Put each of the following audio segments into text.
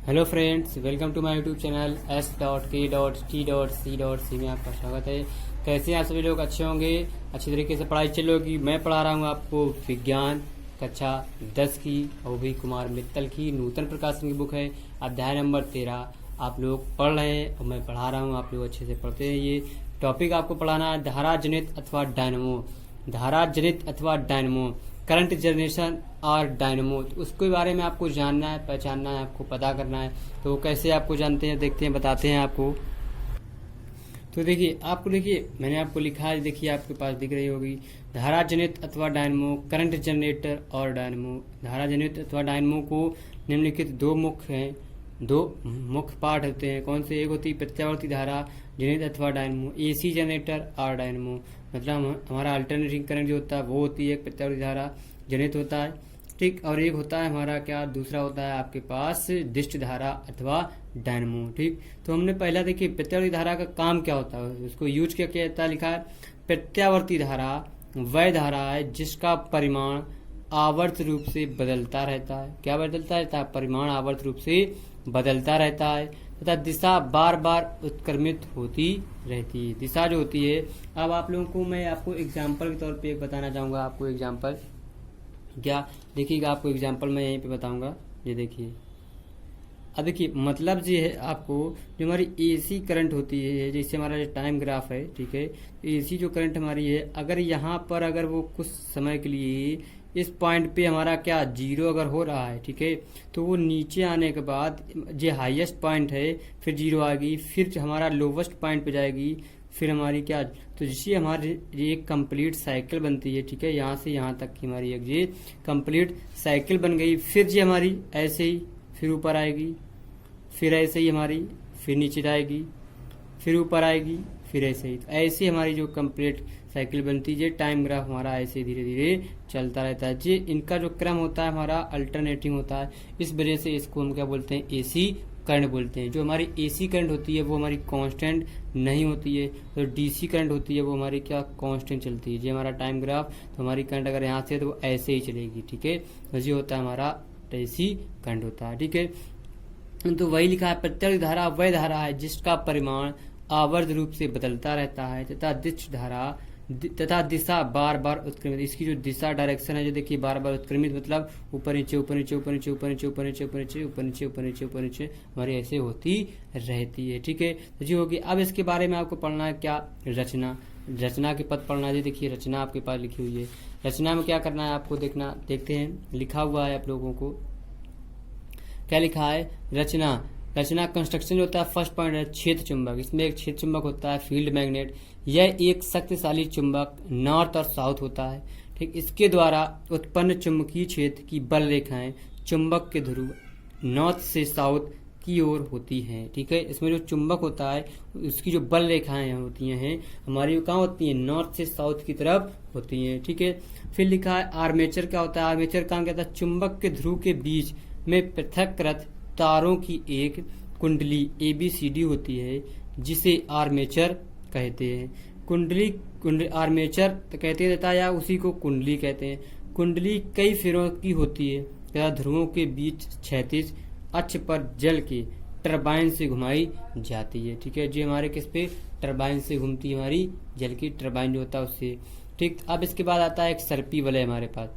Hello friends, welcome to my YouTube channel S.K.T.C.C में आपका स्वागत है। कैसे हैं आप सभी लोग? अच्छे होंगे, अच्छी तरीके से पढ़ाई चल रही होगी। मैं पढ़ा रहा हूँ आपको विज्ञान कक्षा 10 की, और भी कुमार मित्तल की नूतन प्रकाशन की बुक है, अध्याय नंबर 13 आप लोग पढ़ रहे हैं और मैं पढ़ा रहा हूँ। आप लोग अच्छे से पढ़ते हैं। ये टॉपिक आपको पढ़ाना है धारा जनित अथवा डायनमो। धारा जनित अथवा डायनमो, करंट जनरेशन और डायनमो, तो उसके बारे में आपको जानना है, पहचानना है, आपको पता करना है। तो कैसे आपको जानते हैं, देखते हैं, बताते हैं आपको। तो देखिए मैंने आपको लिखा है, देखिए आपके पास दिख रही होगी, धारा जनित अथवा डायनमो, करंट जनरेटर और डायनमो। धारा जनित अथवा डायनमो को निम्नलिखित दो मुख्य पार्ट होते हैं। कौन से? एक होती है प्रत्यावर्ती धारा जनित अथवा डायनमो, एसी जनरेटर और डायनमो। मतलब हमारा अल्टरनेटिंग करंट जो होता है वो होती है प्रत्यावर्ती धारा जनित होता है, ठीक। और एक होता है हमारा क्या, दूसरा होता है आपके पास दिष्ट धारा अथवा डायनमो, ठीक। तो हमने पहला देखिए प्रत्यावर्ती धारा का काम क्या होता है, उसको यूज क्या कहता है, लिखा है प्रत्यावर्ती धारा वह धारा है जिसका परिमाण आवर्त रूप से बदलता रहता है। क्या बदलता रहता है? परिमाण आवर्त रूप से बदलता रहता है तथा दिशा बार बार उत्क्रमित होती रहती है। दिशा जो होती है, अब आप लोगों को मैं आपको एग्जाम्पल के तौर पे एक बताना चाहूंगा। आपको एग्जाम्पल क्या देखिएगा, आपको एग्जाम्पल मैं यहीं पे बताऊंगा। ये देखिए, अब देखिए मतलब ये है आपको, जो हमारी एसी करंट होती है, जैसे हमारा जो टाइम ग्राफ है, ठीक है, एसी जो करंट हमारी है, अगर यहाँ पर अगर वो कुछ समय के लिए इस पॉइंट पे हमारा क्या जीरो अगर हो रहा है, ठीक है, तो वो नीचे आने के बाद जो हाईएस्ट पॉइंट है फिर जीरो आएगी, फिर हमारा लोवेस्ट पॉइंट पे जाएगी, फिर हमारी क्या, तो जिससे हमारी ये एक कंप्लीट साइकिल बनती है, ठीक है। यहाँ से यहाँ तक की हमारी एक ये कंप्लीट साइकिल बन गई। फिर जी हमारी ऐसे ही फिर ऊपर आएगी, फिर ऐसे ही हमारी फिर नीचे जाएगी, फिर ऊपर आएगी, फिर ऐसे ही। तो ऐसे हमारी जो कंप्लीट साइकिल बनती है, टाइम ग्राफ हमारा ऐसे धीरे धीरे चलता रहता है। जी इनका जो क्रम होता है हमारा अल्टरनेटिंग होता है, इस वजह से इसको हम क्या बोलते हैं, एसी करंट बोलते हैं। जो हमारी एसी करंट होती है वो हमारी कांस्टेंट नहीं होती है, तो डीसी करंट होती है वो हमारी क्या कांस्टेंट चलती है। जो हमारा टाइम ग्राफ, तो हमारी करंट अगर यहाँ से है तो वो ऐसे ही चलेगी, ठीक है। तो ये होता है हमारा एसी करंट होता है, ठीक है। तो वही लिखा है प्रत्यावर्ती धारा वह धारा है जिसका परिमाण आवर्त रूप से बदलता रहता है तथा दिष्ट धारा तथा दिशा बार बार उत्क्रमित। इसकी जो दिशा डायरेक्शन है, जो देखिए बार बार उत्क्रमित, मतलब ऊपर नीचे ऊपर नीचे ऊपर नीचे ऊपर नीचे ऊपर नीचे ऊपर नीचे ऊपर नीचे ऊपर नीचे ऊपर नीचे हमारी ऐसे होती रहती है, ठीक है। तो जी होगी। अब इसके बारे में आपको पढ़ना है क्या, रचना। रचना के पद पढ़ना है। देखिए रचना आपके पास लिखी हुई है। रचना में क्या करना है आपको देखना, देखते हैं। लिखा हुआ है आप लोगों को, क्या लिखा है, रचना। रचना कंस्ट्रक्शन जो होता है, फर्स्ट पॉइंट है क्षेत्र चुंबक। इसमें एक क्षेत्र चुंबक होता है, फील्ड मैग्नेट। यह एक शक्तिशाली चुंबक नॉर्थ और साउथ होता है, ठीक। इसके द्वारा उत्पन्न चुंबकीय क्षेत्र की बल रेखाएं चुंबक के ध्रुव नॉर्थ से साउथ की ओर होती हैं, ठीक है। इसमें जो चुंबक होता है उसकी जो बल रेखाएं होती हैं हमारी कहाँ होती हैं, नॉर्थ से साउथ की तरफ होती हैं, ठीक है। फिर लिखा है आर्मेचर। क्या होता है आर्मेचर? काम क्या होता है, चुंबक के ध्रुव के बीच में पृथककृत तारों की एक कुंडली ABCD होती है, जिसे आर्मेचर कहते हैं। कुंडली आर्मेचर तो कहते रहता है, या उसी को कुंडली कहते हैं। कुंडली कई सिरों की होती है तथा ध्रुवों के बीच क्षैतिज अक्ष पर जल के टरबाइन से घुमाई जाती है, ठीक है। जो हमारे किस पे, टरबाइन से घूमती है, हमारी जल की टरबाइन जो होता है उससे, ठीक। अब इसके बाद आता है एक सर्पी वलय हमारे पास।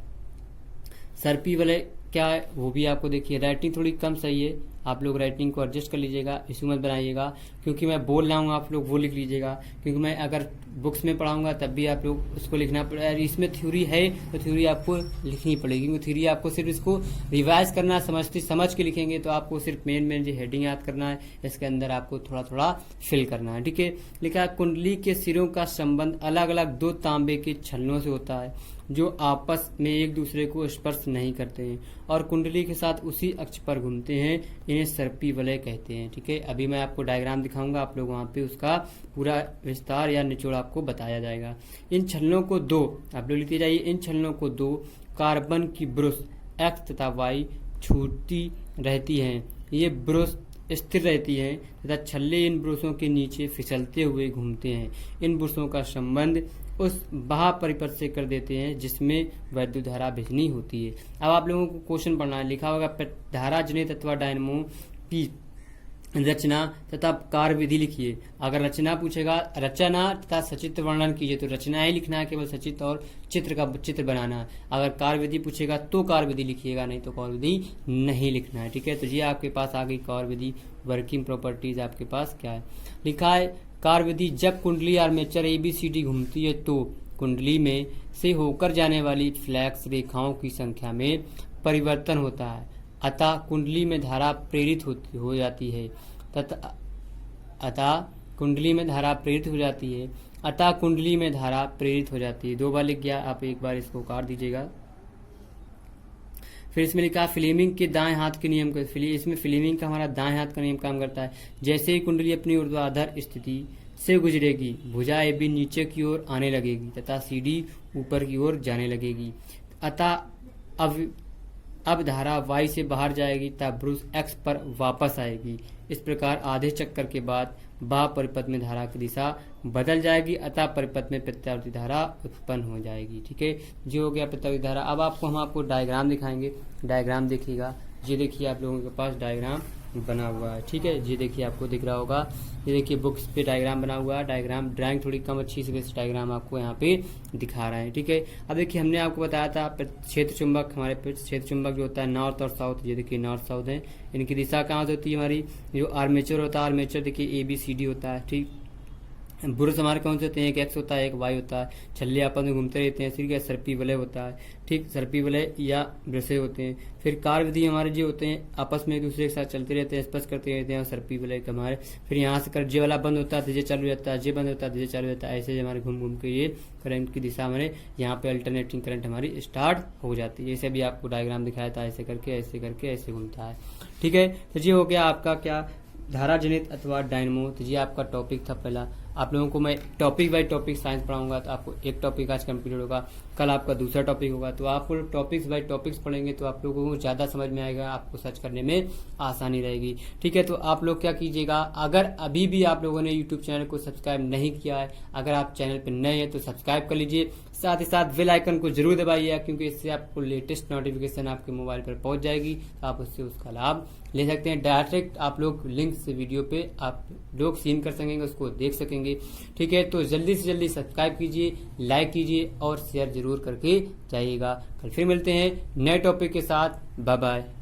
सर्पी वलय क्या है वो भी आपको देखिए। राइटिंग थोड़ी कम सही है, आप लोग राइटिंग को एडजस्ट कर लीजिएगा, इशू मत बनाइएगा, क्योंकि मैं बोल रहा हूँ आप लोग वो लिख लीजिएगा, क्योंकि मैं अगर बुक्स में पढ़ाऊंगा तब भी आप लोग उसको लिखना पड़ेगा। इसमें थ्योरी है तो थ्योरी आपको लिखनी पड़ेगी, क्योंकि थ्योरी आपको सिर्फ इसको रिवाइज करना है, समझ के लिखेंगे तो आपको सिर्फ मेन जो हेडिंग याद करना है, इसके अंदर आपको थोड़ा थोड़ा फिल करना है, ठीक है। लिखा है कुंडली के सिरों का संबंध अलग अलग दो तांबे के छल्लों से होता है जो आपस में एक दूसरे को स्पर्श नहीं करते हैं और कुंडली के साथ उसी अक्ष पर घूमते हैं। इन्हें सर्पी वलय कहते हैं, ठीक है। अभी मैं आपको डायग्राम दिखाऊंगा, आप लोग वहां पे उसका पूरा विस्तार या निचोड़ आपको बताया जाएगा। इन छल्लों को दो, आप लोग लिखते जाइए, इन छल्लों को दो कार्बन की ब्रुश X तथा Y छूटती रहती हैं। ये ब्रुश स्थिर रहती हैं तथा छल्ले इन ब्रुशों के नीचे फिसलते हुए घूमते हैं। इन ब्रुशों का संबंध उस बाह्य परिपथ से कर देते हैं जिसमें वैद्युत धारा भेजनी होती है। अब आप लोगों को क्वेश्चन पढ़ना है, लिखा होगा धारा जनित अथवा डायनमो पी रचना तथा कार्य विधि लिखिए। अगर रचना पूछेगा, रचना तथा सचित्र वर्णन कीजिए, तो रचना ही लिखना है, केवल सचित्र और चित्र बनाना है। अगर कार्य विधि पूछेगा तो कार्य विधि लिखिएगा, नहीं तो कार्य विधि नहीं लिखना है। ठीक है, तो ये आपके पास आ गई कार्य विधि। वर्किंग प्रॉपर्टीज आपके पास क्या है लिखा है। कार्य विधि, जब कुंडली आर्मेचर ABCD घूमती है तो कुंडली में से होकर जाने वाली फ्लैक्स रेखाओं की संख्या में परिवर्तन होता है, अतः कुंडली में धारा प्रेरित हो जाती है। अतः कुंडली में धारा प्रेरित हो जाती है। अतः कुंडली में धारा प्रेरित हो जाती है। 2 बार लिख गया, आप एक बार इसको काट दीजिएगा। फिर इसमें लिखा फ्लेमिंग के दाएं हाथ के नियम का। इसमें फ्लेमिंग का हमारा दाएं हाथ का नियम काम करता है। जैसे ही कुंडली अपनी ऊर्ध्वाधर स्थिति से गुजरेगी, भुजा AB नीचे की ओर आने लगेगी तथा CD ऊपर की ओर जाने लगेगी। अतः अब धारा Y से बाहर जाएगी तब ब्रुश X पर वापस आएगी। इस प्रकार आधे चक्कर के बाद बाह्य परिपथ में धारा की दिशा बदल जाएगी, अतः परिपथ में प्रत्यावर्ती धारा उत्पन्न हो जाएगी। ठीक है, जो हो गया प्रत्यावर्ती धारा। अब हम आपको डायग्राम दिखाएंगे। डायग्राम देखिएगा, ये देखिए आप लोगों के पास डायग्राम बना हुआ है। ठीक है, ये देखिए आपको दिख रहा होगा, ये देखिए बुक्स पे डायग्राम बना हुआ है। डायग्राम ड्राइंग थोड़ी कम अच्छी से वैसे डायग्राम आपको यहाँ पे दिखा रहे हैं। ठीक है, अब देखिए हमने आपको बताया था क्षेत्र चुंबक, हमारे क्षेत्र चुंबक जो होता है नॉर्थ और साउथ, ये देखिए नॉर्थ साउथ है, इनकी दिशा कहाँ से होती है हमारी। जो आर्मेचर होता है, आर्मेचर देखिए ABCD होता है। ठीक, ब्रुश हमारे कौन से होते हैं, एक X होता है, एक Y होता है। छल्ले आपस में घूमते रहते हैं, फिर क्या सर्पी वलय होता है। ठीक, सर्पी वलय या ब्रशे होते हैं। फिर कार्य विधि हमारे जो होते हैं आपस में एक दूसरे के साथ चलते रहते हैं, स्पर्श करते रहते हैं, सर्पी वलय के हमारे। फिर यहाँ से कर जे वाला बंद होता है, जे चालू रहता है, जे बंद होता है, जे चालू रहता है। ऐसे हमारे घूम घूम के ये करंट की दिशा हमारे यहाँ पे अल्टरनेटिंग करंट हमारी स्टार्ट हो जाती है। जैसे भी आपको डायग्राम दिखाया था, ऐसे करके ऐसे करके ऐसे घूमता है। ठीक है, तो ये हो गया आपका क्या, धारा जनित अथवा डायनमो। तो ये आपका टॉपिक था पहला। आप लोगों को मैं टॉपिक बाय टॉपिक साइंस पढ़ाऊंगा, तो आपको एक टॉपिक आज कंप्लीट होगा, कल आपका दूसरा टॉपिक होगा। तो आप टॉपिक्स बाय टॉपिक्स पढ़ेंगे तो आप लोगों को ज़्यादा समझ में आएगा, आपको सर्च करने में आसानी रहेगी। ठीक है, तो आप लोग क्या कीजिएगा, अगर अभी भी आप लोगों ने यूट्यूब चैनल को सब्सक्राइब नहीं किया है, अगर आप चैनल पर नए हैं तो सब्सक्राइब कर लीजिए, साथ ही साथ बेल आइकन को जरूर दबाइए, क्योंकि इससे आपको लेटेस्ट नोटिफिकेशन आपके मोबाइल पर पहुंच जाएगी, तो आप उससे उसका लाभ ले सकते हैं। डायरेक्ट आप लोग लिंक से वीडियो पे आप लोग सीन कर सकेंगे, उसको देख सकेंगे। ठीक है, तो जल्दी से जल्दी सब्सक्राइब कीजिए, लाइक कीजिए और शेयर जरूर करके जाइएगा। कल फिर मिलते हैं नए टॉपिक के साथ। Bye bye.